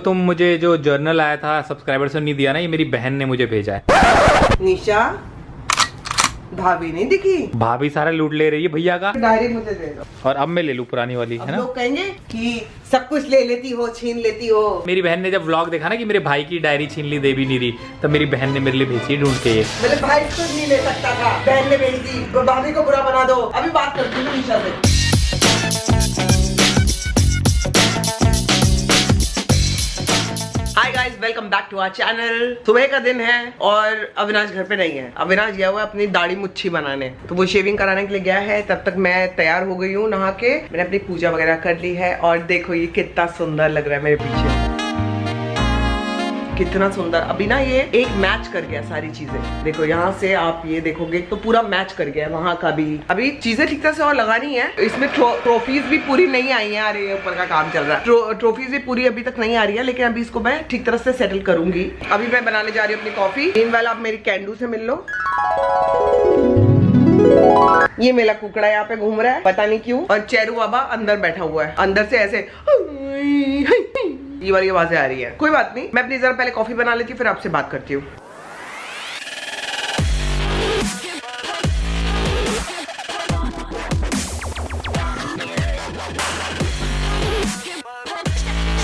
तुम मुझे जो जर्नल आया था सब्सक्राइबर से नहीं दिया ना, ये मेरी बहन ने मुझे भेजा है। निशा, भाभी नहीं दिखी? भाभी सारा लूट ले रही है भैया का। डायरी मुझे दे दो और अब मैं ले लूं पुरानी वाली, है ना? लोग कहेंगे कि सब कुछ ले लेती हो, छीन लेती हो। मेरी बहन ने जब व्लॉग देखा ना कि मेरे भाई की डायरी छीन ली, दे भी नहीं रही, तब मेरी बहन ने मेरे लिए भेजी है ढूंढ के ये। मेरे भाई खुद नहीं ले सकता था, बहन ने भेज दी। भाभी को बुरा बना दो। अभी बात करती हूँ निशा से। Hi guys, welcome back to our channel. सुबह का दिन है और अविनाश घर पे नहीं है। अविनाश गया हुआ है अपनी दाढ़ी मुच्छी बनाने, तो वो शेविंग कराने के लिए गया है। तब तक मैं तैयार हो गई हूँ नहा के। मैंने अपनी पूजा वगैरह कर ली है और देखो ये कितना सुंदर लग रहा है मेरे पीछे, कितना सुंदर। अभी ना ये एक मैच कर गया सारी चीजें। देखो यहाँ से आप ये देखोगे तो पूरा मैच कर गया, वहाँ का भी। अभी चीजें ठीक तरह से और लगानी है। इसमें ट्रॉफीज भी पूरी नहीं आई है। अरे ऊपर का काम चल रहा है। ट्रॉफीज भी पूरी अभी तक नहीं आ रही है, लेकिन अभी इसको मैं ठीक तरह से सेटल करूंगी। अभी मैं बनाने जा रही हूँ अपनी कॉफी। मीनवाइल आप मेरी कैंडू से मिल लो। ये मेरा कुकड़ा यहाँ पे घूम रहा है, पता नहीं क्यों। और चेरू बाबा अंदर बैठा हुआ है, अंदर से ऐसे ये वाली आवाजें आ रही है। कोई बात नहीं, मैं अपनी जरा पहले कॉफी बना लेती हूँ, फिर आपसे बात करती हूँ।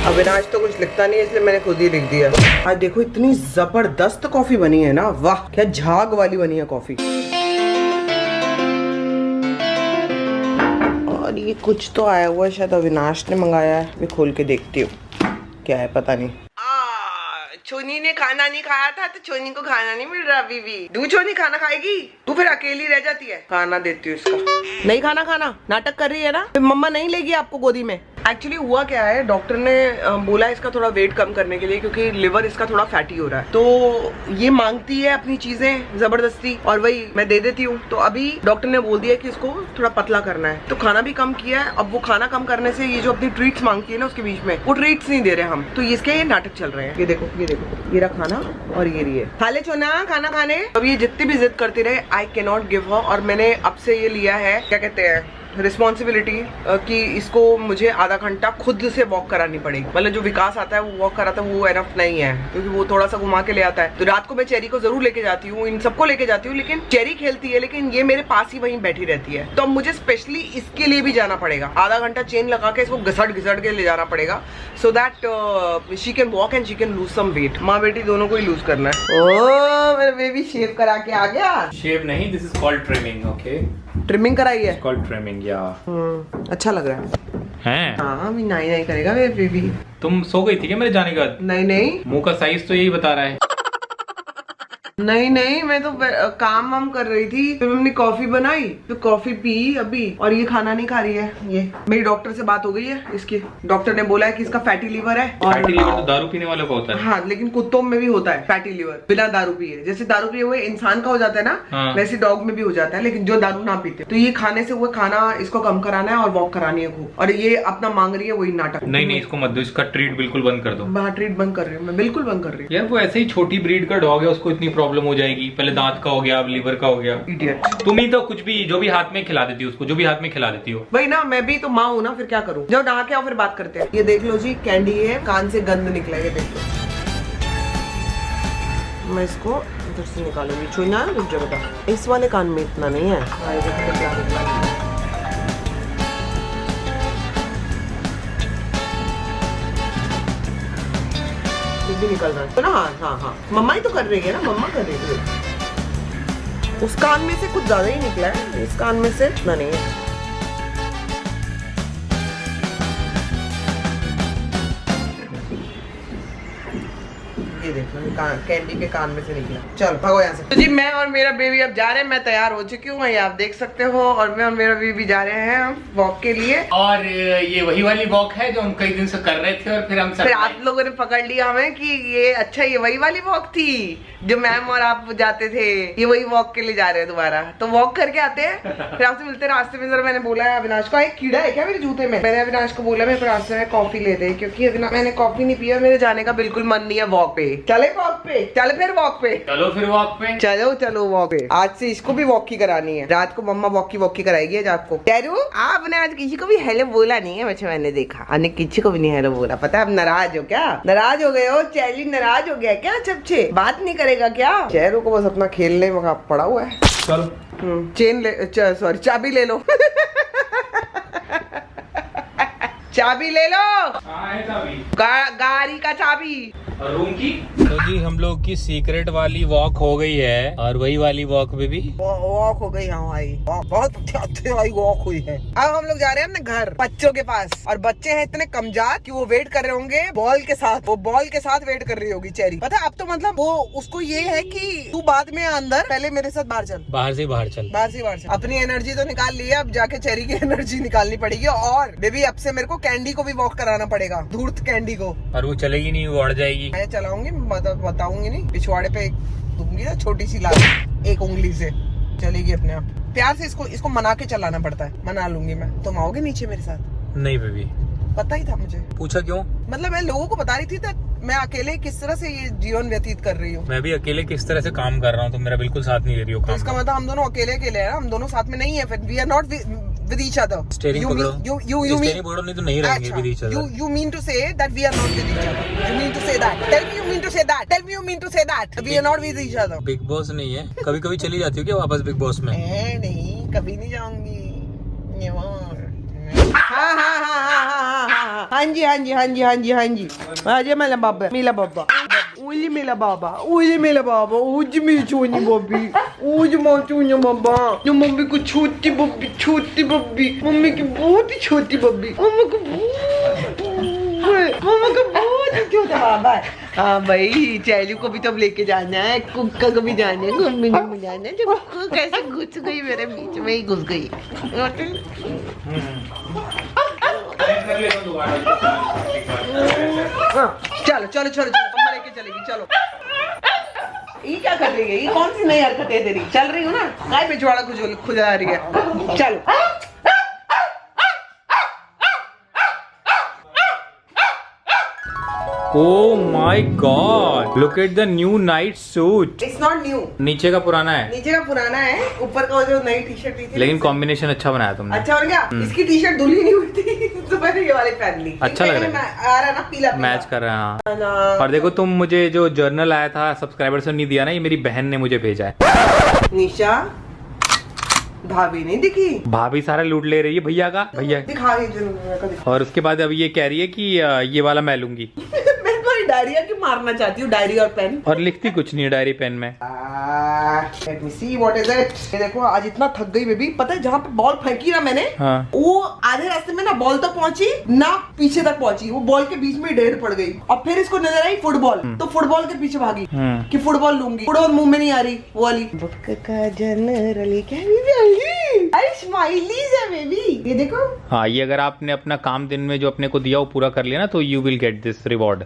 अविनाश तो कुछ लिखता नहीं है, इसलिए मैंने खुद ही लिख दिया। आज देखो इतनी जबरदस्त कॉफी बनी है ना, वाह क्या झाग वाली बनी है कॉफी। और ये कुछ तो आया हुआ है, शायद अविनाश ने मंगाया है। मैं खोल के देखती हूँ क्या है, पता नहीं। छोनी ने खाना नहीं खाया था तो छोनी को खाना नहीं मिल रहा अभी भी। तू छोनी खाना खाएगी? तू फिर अकेली रह जाती है। खाना देती हूँ इसका। नहीं खाना खाना, नाटक कर रही है ना। फिर मम्मा नहीं लेगी आपको गोदी में। एक्चुअली हुआ क्या है, डॉक्टर ने बोला इसका थोड़ा वेट कम करने के लिए, क्योंकि लिवर इसका थोड़ा फैटी हो रहा है। तो ये मांगती है अपनी चीजें जबरदस्ती, और वही मैं दे देती हूँ। तो अभी डॉक्टर ने बोल दिया कि इसको थोड़ा पतला करना है, तो खाना भी कम किया है। अब वो खाना कम करने से ये जो अपनी ट्रीट्स मांगती है ना, उसके बीच में वो ट्रीट्स नहीं दे रहे हम, तो इसके ये नाटक चल रहे हैं। ये देखो ये देखो, ये रहा खाना और ये रही है। खा ले चोना खाना खाने। अब ये जितनी भी जिद करती रहे, I can not give her. और मैंने अब से ये लिया है, क्या कहते हैं, रिस्पॉन्सिबिलिटी, कि इसको मुझे आधा घंटा खुद से वॉक करानी पड़ेगी। मतलब जो विकास आता है वो वॉक कराता है, वो एनफ नहीं है, क्योंकि वो थोड़ा सा घुमा के ले आता है। तो रात को मैं चेरी को जरूर लेके जाती हूँ, इन सबको लेके जाती हूँ, लेकिन चेरी खेलती है, लेकिन ये मेरे पास ही वहीं बैठी रहती है। तो अब मुझे स्पेशली इसके लिए भी जाना पड़ेगा। आधा घंटा चेन लगा के इसको घसट घसट के ले जाना पड़ेगा, so that she can walk and she can lose some weight. माँ बेटी दोनों को ही लूज करना है। ओ मेरा बेबी शेव करा के आ गया। शेव नहीं, this is called trimming. Okay, trimming कराई है। कॉल्ड ट्रिमिंग या। अच्छा लग रहा है। हाँ, अभी नहीं करेगा मेरे बेबी। तुम सो गई थी क्या मेरे जाने के बाद? नहीं, मुंह का साइज तो यही बता रहा है। नहीं, मैं तो काम वाम कर रही थी। फिर हमने कॉफी बनाई, तो कॉफी पी अभी, और ये खाना नहीं खा रही है। ये मेरी डॉक्टर से बात हो गई है इसकी। डॉक्टर ने बोला है कि इसका फैटी लीवर है। और फैटी लीवर तो दारू पीने वालों का होता है। हाँ, लेकिन कुत्तों में भी होता है फैटी लीवर, बिना दारू पिए। जैसे दारू पिए हुए इंसान का हो जाता है ना, हाँ। वैसे डॉग में भी हो जाता है, लेकिन जो दारू ना पीते। तो ये खाने से हुए खाना इसको कम कराना है और वॉक करानी है खूब। और ये अपना मांग रही है वही नाटक। नहीं, इसको मत दो, इसका ट्रीट बिल्कुल बंद कर दो। हाँ, ट्रीट बंद कर रही हूँ मैं, बिल्कुल बंद कर रही हूँ। यार वो ऐसे ही छोटी ब्रीड का डॉग है, उसको इतनी प्रॉब्लम हो जाएगी। पहले दांत का हो गया, अब लीवर का हो गया। इडियट। तुम ही तो कुछ भी, जो भी हाथ में खिला देती हो उसको, जो भी हाथ में खिला देती हो। भाई ना, मैं भी तो माँ हूँ ना, फिर क्या करूँ। जब नहा के आओ फिर बात करते हैं। ये देख लो जी, कैंडी है, कान से गंद निकला है, ये देख लो। मैं इसको इधर से निकालूंगी। छुना रुक जा बेटा, इस वाले कान में इतना नहीं है। भी निकल रहा है ना। हाँ, मम्मा ही तो कर रही है ना, मम्मा कर रही है। उस कान में से कुछ ज्यादा ही निकला है, इस कान में से इतना नहीं है। ये देखो, कैंडी के कान में से निकला। चलो भागो यहाँ से। तो जी मैं और मेरा बेबी अब जा रहे हैं। मैं तैयार हो चुकी हूँ, ये आप देख सकते हो। और मैं और मेरा बेबी जा रहे हैं वॉक के लिए। और ये वही वाली वॉक है जो हम कई दिन से कर रहे थे, और फिर आप लोगों ने पकड़ लिया हमें कि ये अच्छा, ये वही वाली वॉक थी जो मैम और आप जाते थे। ये वही वॉक के लिए जा रहे हैं दोबारा, तो वॉक करके आते हैं, फिर आपसे मिलते हैं रास्ते में। जरा मैंने बोला है अविनाश को, एक कीड़ा है क्या मेरे जूते में। मैंने अविनाश को बोला मैं रास्ते में कॉफी ले दे, क्योंकि मैंने कॉफी नहीं पिया, मेरे जाने का बिल्कुल मन नहीं है वॉक पे। चले वॉक पे, चल फिर वॉक पे, चलो फिर वॉक पे। चलो चलो वॉक पे। आज से इसको भी वॉक की करानी है। रात को मम्मा वॉक की कराएगी आज आपको। टैरू आपने आज किसी को भी हेलो बोला नहीं है, वैसे मैंने देखा आपने किसी को भी नहीं हेलो बोला। पता है आप नाराज हो क्या? नाराज हो गए हो? चैली नाराज हो गया क्या? चपचे बात नहीं करेगा क्या? चेहरू को बस अपना खेलने में पड़ा हुआ है। चलो चेन ले, सॉरी चाबी ले लो। चाबी ले लो। है चाबी? गाड़ी का चाबी। और रूम की? तो जी हम लोग की सीक्रेट वाली वॉक हो गई है। और वही वाली वॉक में भी वॉक हो गई। हाँ भाई बहुत अच्छी भाई वॉक हुई है। अब हम लोग जा रहे हैं अपने घर बच्चों के पास। और बच्चे हैं इतने कमजात कि वो वेट कर रहे होंगे बॉल के साथ। वो बॉल के साथ वेट कर रही होगी चेरी। पता है अब तो मतलब वो उसको ये है कि तू बाद में अंदर, पहले मेरे साथ बाहर चल। बाहर से बाहर चल। बाहर से बाहर चल। अपनी एनर्जी तो निकाल ली है, अब जाके चेरी की एनर्जी निकालनी पड़ेगी। और बेबी अब से मेरे को कैंडी को भी वॉक कराना पड़ेगा, धूर्त कैंडी को। और वो चलेगी नहीं, वो उड़ जाएगी। मैं चलाऊंगी, बताऊंगी नहीं, पिछवाड़े पे दूंगी ना छोटी सी लाल, एक उंगली से चलेगी अपने आप। प्यार से इसको मना के चलाना पड़ता है। मना लूंगी मैं। तुम आओगे नीचे मेरे साथ? नहीं बेबी। पता ही था मुझे। पूछा क्यों? मतलब मैं लोगों को बता रही थी कि मैं अकेले किस तरह से ये जीवन व्यतीत कर रही हूँ। मैं भी अकेले किस तरह से काम कर रहा हूँ, तो मेरा बिल्कुल साथ नहीं दे रही हो तो काम इसका में। मतलब हम दोनों अकेले हैं ना, हम दोनों साथ में नहीं है। फिर we are not with each other. Steering पकड़ो। स्टीयरिंग पकड़ो, नहीं तो नहीं रहेंगे with each other. You mean to say that we are not with each other? You mean to say that? Tell me you mean to say that? Tell me you mean to say that? We are not with each other. Big boss नहीं है। कभी कभी चली जाती हो क्या वापस big boss में? नहीं, कभी नहीं जाऊंगी। हाँ जी हाँ जी हाँ जी हाँ जी हाँ जी हाँ जी। मेरा बाबा उजी मेरा बाबा उजी मेरा बाबा उजी मेरी छोटी बब्बी उजी माचूनी बाबा। जो मम्मी को छोटी बब्बी मम्मी की बहुत ही छोटी बब्बी मम्मी को बहुत ही छोटा बाबा है। हाँ भाई चैलू को भी तो लेके जाना है, कुक्का को भी जाना है, घूमने में जाना है। जब कैसे घुस गई मेरे बीच में ही घुस गई। चलो चलो चलो मम्मा लेके चलेगी। चलो ये क्या कर रही है? ये कौन सी नई हरकत है तेरी? चल रही हो ना, काय पिछवाड़ा खुजा रही है। चलो Oh my God! Look at the new night suit. It's not new. नीचे का पुराना है। नीचे का पुराना है, ऊपर का जो नई टी शर्ट थी। लेकिन कॉम्बिनेशन अच्छा बनाया तुमने। अच्छा और क्या? इसकी टी शर्ट धुली नहीं हुई थी तो मैंने ये वाली पहन ली। अच्छा लग रहा है। आ रहा है ना पीला मैच कर रहे हैं। हाँ। और देखो तुम मुझे जो जर्नल आया था सब्सक्राइबर्स ने नहीं दिया ना, ये मेरी बहन ने मुझे भेजा है। निशा भाभी नहीं दिखी? भाभी सारा लूट ले रही है भैया का। भैया दिखा रही है। और उसके बाद अब ये कह रही है कि ये वाला मैं लूंगी। डायरी की मारना चाहती हूँ, डायरी और पेन। और लिखती कुछ नहीं है डायरी पेन में। Let me see what is it? ये देखो आज इतना थक गई बेबी। पता है जहाँ पे बॉल फेंकी ना मैंने, हाँ। वो आधे रास्ते में ना बॉल तक पहुंची ना पीछे तक पहुंची। वो बॉल के बीच में ढेर पड़ गई। और फिर इसको नजर आई फुटबॉल, तो फुटबॉल के पीछे भागी कि फुटबॉल लूंगी। फुटबॉल मुंह में नहीं आ रही वो वाली। जनरली क्या अरे स्माइलीज है बेबी। ये देखो। हाँ ये अगर आपने अपना काम दिन में जो अपने को दिया वो पूरा कर लिया ना, तो you will get this reward.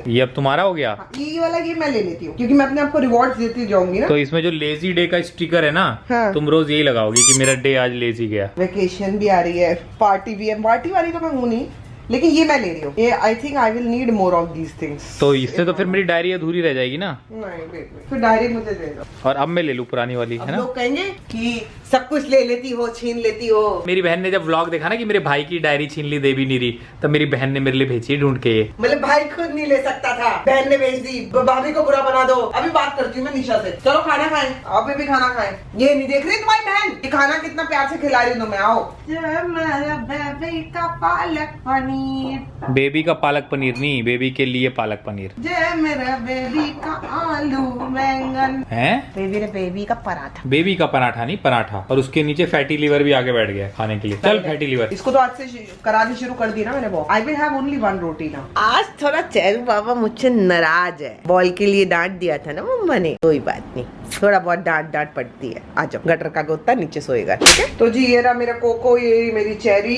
ये अब तुम्हारा हो गया। ये वाला गेम मैं ले लेती हूँ क्योंकि मैं अपने आपको रिवॉर्ड्स देती जाऊंगी ना। तो इसमें जो लेजी डे का स्टिकर है ना, हाँ। तुम रोज यही लगाओगी कि मेरा डे आज लेजी गया। वेकेशन भी आ रही है, पार्टी भी है। पार्टी वाली तो मैं हूँ नहीं, लेकिन ये मैं ले रही हूँ। ये I think I will need more of these things. तो इससे तो फिर मेरी डायरी अधूरी रह जाएगी ना। नहीं wait, फिर डायरी मुझे दे दो। और अब मैं ले लूँ पुरानी वाली, है ना? लोग कहेंगे कि सब कुछ ले लेती हो, छीन लेती हो। मेरी बहन ने जब व्लॉग देखा ना कि मेरे भाई की डायरी छीन ली देवी नीरी, तब मेरी बहन ने मेरे लिए भेजी ढूंढ के ये। मतलब भाई खुद नहीं ले सकता था, बहन ने भेज दी। भाभी को बुरा बना दो। अभी बात करती हूँ मैं निशा से। चलो खाना खाएं, आप भी खाना खाएं। ये नहीं देख रही तुम्हारी बहन ये खाना कितना प्यार से खिला रही हूँ तुम्हें। आओ। बेबी का पालक पनीर। बेबी का पालक पनीर नहीं, बेबी के लिए पालक पनीर। जय मेरा बेबी का आलू बैंगन है। बेबी का पराठा। बेबी का पराठा नहीं, पराठा। और उसके नीचे फैटी लिवर भी आगे बैठ गया खाने के लिए। चल फैटी लिवर। इसको तो आज से करानी शुरू कर दी ना मैंने। वो I will have only one roti ना। आज थोड़ा चेरू बाबा मुझसे नाराज है। बॉल के लिए डांट दिया था ना मम्मा ने। कोई बात नहीं, थोड़ा बहुत डांट पड़ती है। आ जाओ, गटर का गोता नीचे सोएगा, ठीक है? तो जी ये रहा मेरा कोको, ये मेरी चेरी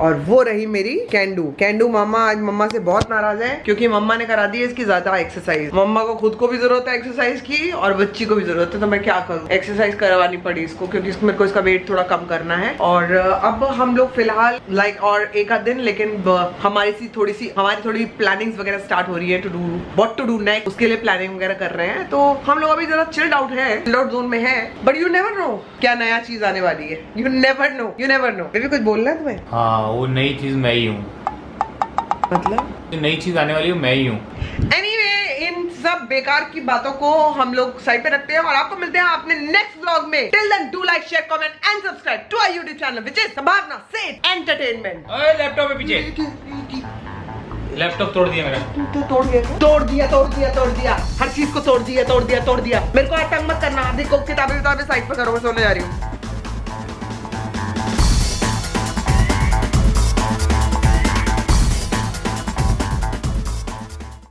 और वो रही मेरी कैंडू। कैंडू मम्मा आज मम्मा से बहुत नाराज है क्योंकि मम्मा ने करा दी है इसकी ज्यादा एक्सरसाइज। मम्मा को खुद को भी जरूरत है एक्सरसाइज की और बच्ची को भी जरूरत है, तो मैं क्या करूँ, एक्सरसाइज करवानी पड़ी इसको क्योंकि मेरे को इसका वेट थोड़ा कम करना है। और अब हम लोग फिलहाल लाइक और एक आध दिन, लेकिन हमारी थोड़ी प्लानिंग वगैरह स्टार्ट हो रही है to do what to do next, उसके लिए प्लानिंग वगैरह कर रहे हैं। तो हम लोग अभी जरा चिल्ड आउट जोन में है, बट यू नेवर नो क्या नया चीज आने वाली है। You never know baby. कुछ बोलना है तुम्हें? हाँ, वो नई चीज मैं ही हूँ। मतलब नई चीज आने वाली हूँ मैं ही हूँ। एनीवे, इन सब बेकार की बातों को हम लोग साइड पे रखते हैं और आपको मिलते हैं अपने नेक्स्ट व्लॉग में। Till then do like, share, comment and subscribe to our YouTube channel which is Sambhavna Seth entertainment. ओए लैपटॉप है पीछे, लैपटॉप तोड़ दिया मेरा। तोड़ दिया हर चीज को तोड़ दिया। मेरे को आज तंग मत करना। देखो किताबें साइड पर करो, मैं सोने जा रही हूँ।